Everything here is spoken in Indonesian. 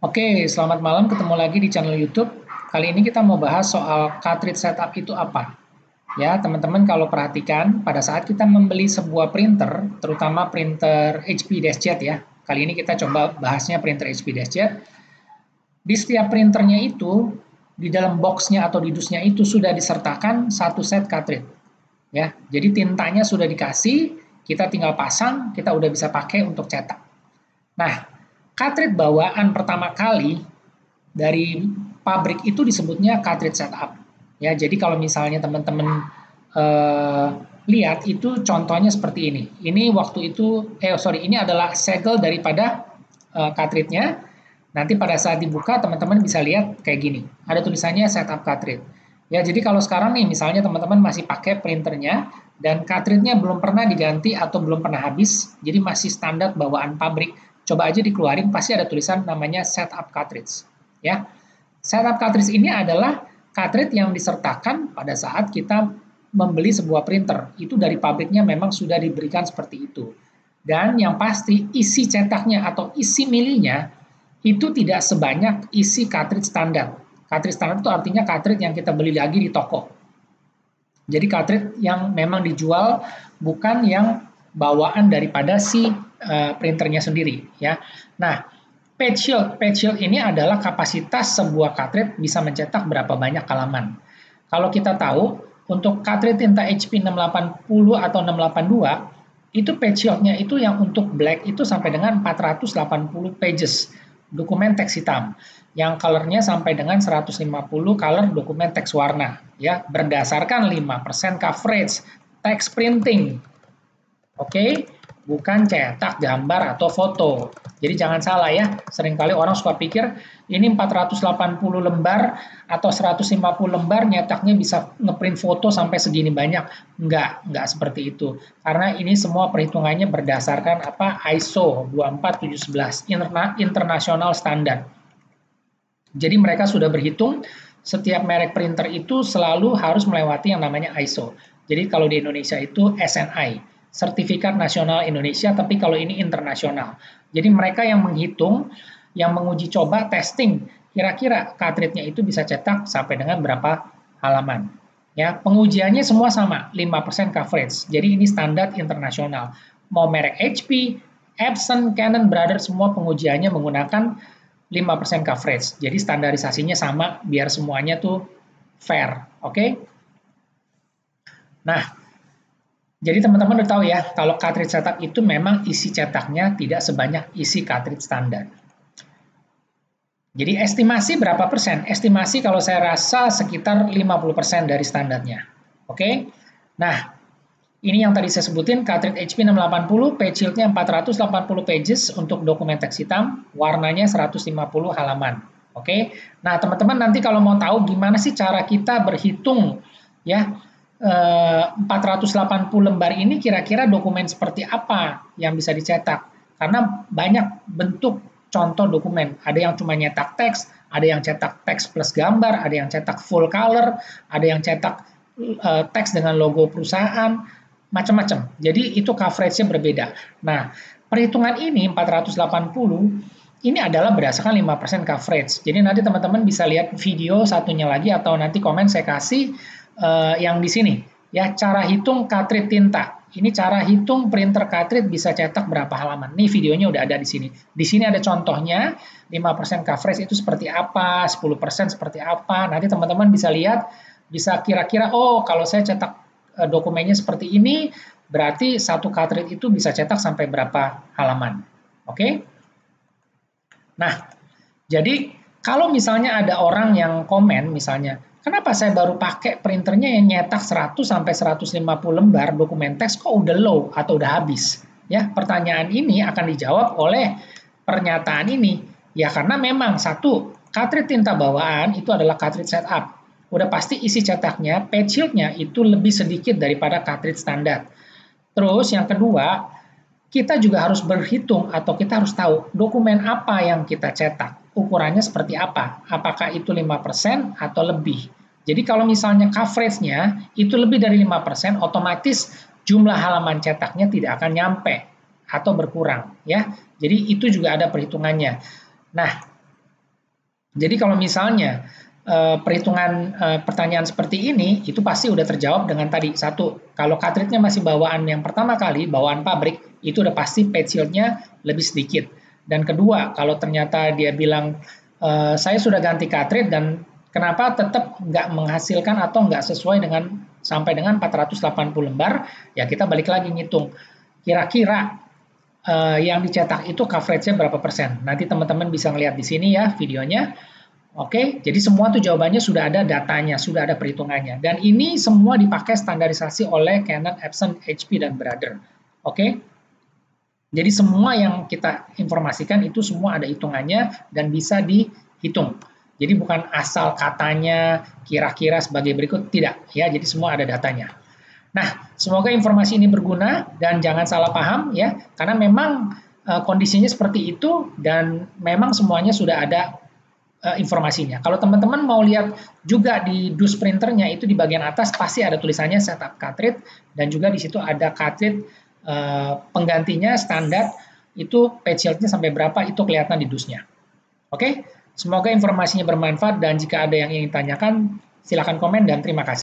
Oke, selamat malam. Ketemu lagi di channel YouTube. Kali ini kita mau bahas soal cartridge setup itu apa. Ya, teman-teman kalau perhatikan, pada saat kita membeli sebuah printer, terutama printer HP DeskJet ya. Kali ini kita coba bahasnya printer HP DeskJet. Di setiap printernya itu, di dalam boxnya atau di dusnya itu sudah disertakan satu set cartridge. Ya, jadi tintanya sudah dikasih, kita tinggal pasang, kita udah bisa pakai untuk cetak. Nah, cartridge bawaan pertama kali dari pabrik itu disebutnya cartridge setup. Ya, jadi kalau misalnya teman-teman lihat itu contohnya seperti ini. Ini waktu itu, ini adalah segel daripada cartridge-nya. Nanti pada saat dibuka teman-teman bisa lihat kayak gini. Ada tulisannya setup cartridge. Ya, jadi kalau sekarang nih misalnya teman-teman masih pakai printernya dan cartridge-nya belum pernah diganti atau belum pernah habis, jadi masih standar bawaan pabrik, coba aja dikeluarin pasti ada tulisan namanya setup cartridge. Ya. Setup cartridge ini adalah cartridge yang disertakan pada saat kita membeli sebuah printer. Itu dari pabriknya memang sudah diberikan seperti itu. Dan yang pasti isi cetaknya atau isi milinya itu tidak sebanyak isi cartridge standar. Cartridge standar itu artinya cartridge yang kita beli lagi di toko. Jadi cartridge yang memang dijual bukan yang bawaan daripada si printernya sendiri ya. Nah, page shield ini adalah kapasitas sebuah cartridge bisa mencetak berapa banyak halaman. Kalau kita tahu untuk cartridge tinta HP 680 atau 682 itu page shield-nya itu yang untuk black itu sampai dengan 480 pages dokumen teks hitam. Yang colornya sampai dengan 150 color dokumen teks warna ya, berdasarkan 5% coverage text printing. Oke, bukan cetak gambar atau foto. Jadi jangan salah ya, seringkali orang suka pikir ini 480 lembar atau 150 lembar nyetaknya bisa ngeprint foto sampai segini banyak. Enggak seperti itu. Karena ini semua perhitungannya berdasarkan apa? ISO 24711, internasional standar. Jadi mereka sudah berhitung setiap merek printer itu selalu harus melewati yang namanya ISO. Jadi kalau di Indonesia itu SNI. Sertifikat Nasional Indonesia, tapi kalau ini internasional. Jadi mereka yang menghitung, yang menguji coba, testing, kira-kira cartridge-nya itu bisa cetak sampai dengan berapa halaman. Ya, pengujiannya semua sama, 5% coverage. Jadi ini standar internasional. Mau merek HP, Epson, Canon, Brother, semua pengujiannya menggunakan 5% coverage. Jadi standarisasinya sama, biar semuanya tuh fair. Oke? Nah, jadi teman-teman udah tahu ya, kalau cartridge setup itu memang isi cetaknya tidak sebanyak isi cartridge standar. Jadi estimasi berapa persen? Estimasi kalau saya rasa sekitar 50% dari standarnya. Oke? Nah, ini yang tadi saya sebutin, cartridge HP 680, page shield-nya 480 pages untuk dokumen teks hitam, warnanya 150 halaman. Oke? Nah, teman-teman nanti kalau mau tahu gimana sih cara kita berhitung ya, 480 lembar ini kira-kira dokumen seperti apa yang bisa dicetak. Karena banyak bentuk contoh dokumen. Ada yang cuma nyetak teks, ada yang cetak teks plus gambar, ada yang cetak full color, ada yang cetak teks dengan logo perusahaan, macam-macam. Jadi itu coverage-nya berbeda. Nah, perhitungan ini 480 ini adalah berdasarkan 5% coverage. Jadi nanti teman-teman bisa lihat video satunya lagi atau nanti komen saya kasih yang di sini ya, cara hitung cartridge tinta. Ini cara hitung printer cartridge bisa cetak berapa halaman. Nih videonya udah ada di sini. Di sini ada contohnya 5% coverage itu seperti apa, 10% seperti apa. Nanti teman-teman bisa lihat, bisa kira-kira oh kalau saya cetak dokumennya seperti ini, berarti satu cartridge itu bisa cetak sampai berapa halaman. Oke? Nah, jadi kalau misalnya ada orang yang komen misalnya, kenapa saya baru pakai printernya yang nyetak 100 sampai 150 lembar dokumen teks kok udah low atau udah habis? Ya, pertanyaan ini akan dijawab oleh pernyataan ini. Ya karena memang satu, cartridge tinta bawaan itu adalah cartridge setup. Udah pasti isi cetaknya, page shield-nya itu lebih sedikit daripada cartridge standar. Terus yang kedua, kita juga harus berhitung atau kita harus tahu dokumen apa yang kita cetak. Ukurannya seperti apa? Apakah itu 5% atau lebih? Jadi kalau misalnya coverage-nya itu lebih dari 5%, otomatis jumlah halaman cetaknya tidak akan nyampe atau berkurang ya. Jadi itu juga ada perhitungannya. Nah, Jadi kalau misalnya perhitungan pertanyaan seperti ini, itu pasti udah terjawab dengan tadi. Satu, kalau cartridge-nya masih bawaan yang pertama kali, bawaan pabrik, itu udah pasti page yield-nya lebih sedikit. Dan kedua, kalau ternyata dia bilang, saya sudah ganti cartridge dan kenapa tetap nggak menghasilkan atau nggak sesuai dengan sampai dengan 480 lembar, ya kita balik lagi ngitung. Kira-kira yang dicetak itu coverage-nya berapa persen? Nanti teman-teman bisa ngelihat di sini ya videonya. Oke, jadi semua tuh jawabannya sudah ada datanya, sudah ada perhitungannya. Dan ini semua dipakai standarisasi oleh Canon, Epson, HP, dan Brother. Oke, jadi semua yang kita informasikan itu semua ada hitungannya dan bisa dihitung. Jadi bukan asal katanya kira-kira sebagai berikut, tidak. Ya, jadi semua ada datanya. Nah, semoga informasi ini berguna dan jangan salah paham ya, karena memang kondisinya seperti itu dan memang semuanya sudah ada informasinya. Kalau teman-teman mau lihat juga di dus printernya itu di bagian atas pasti ada tulisannya setup cartridge dan juga di situ ada cartridge penggantinya standar itu page yield-nya sampai berapa itu kelihatan di dusnya. Oke, semoga informasinya bermanfaat dan jika ada yang ingin tanyakan silakan komen dan terima kasih.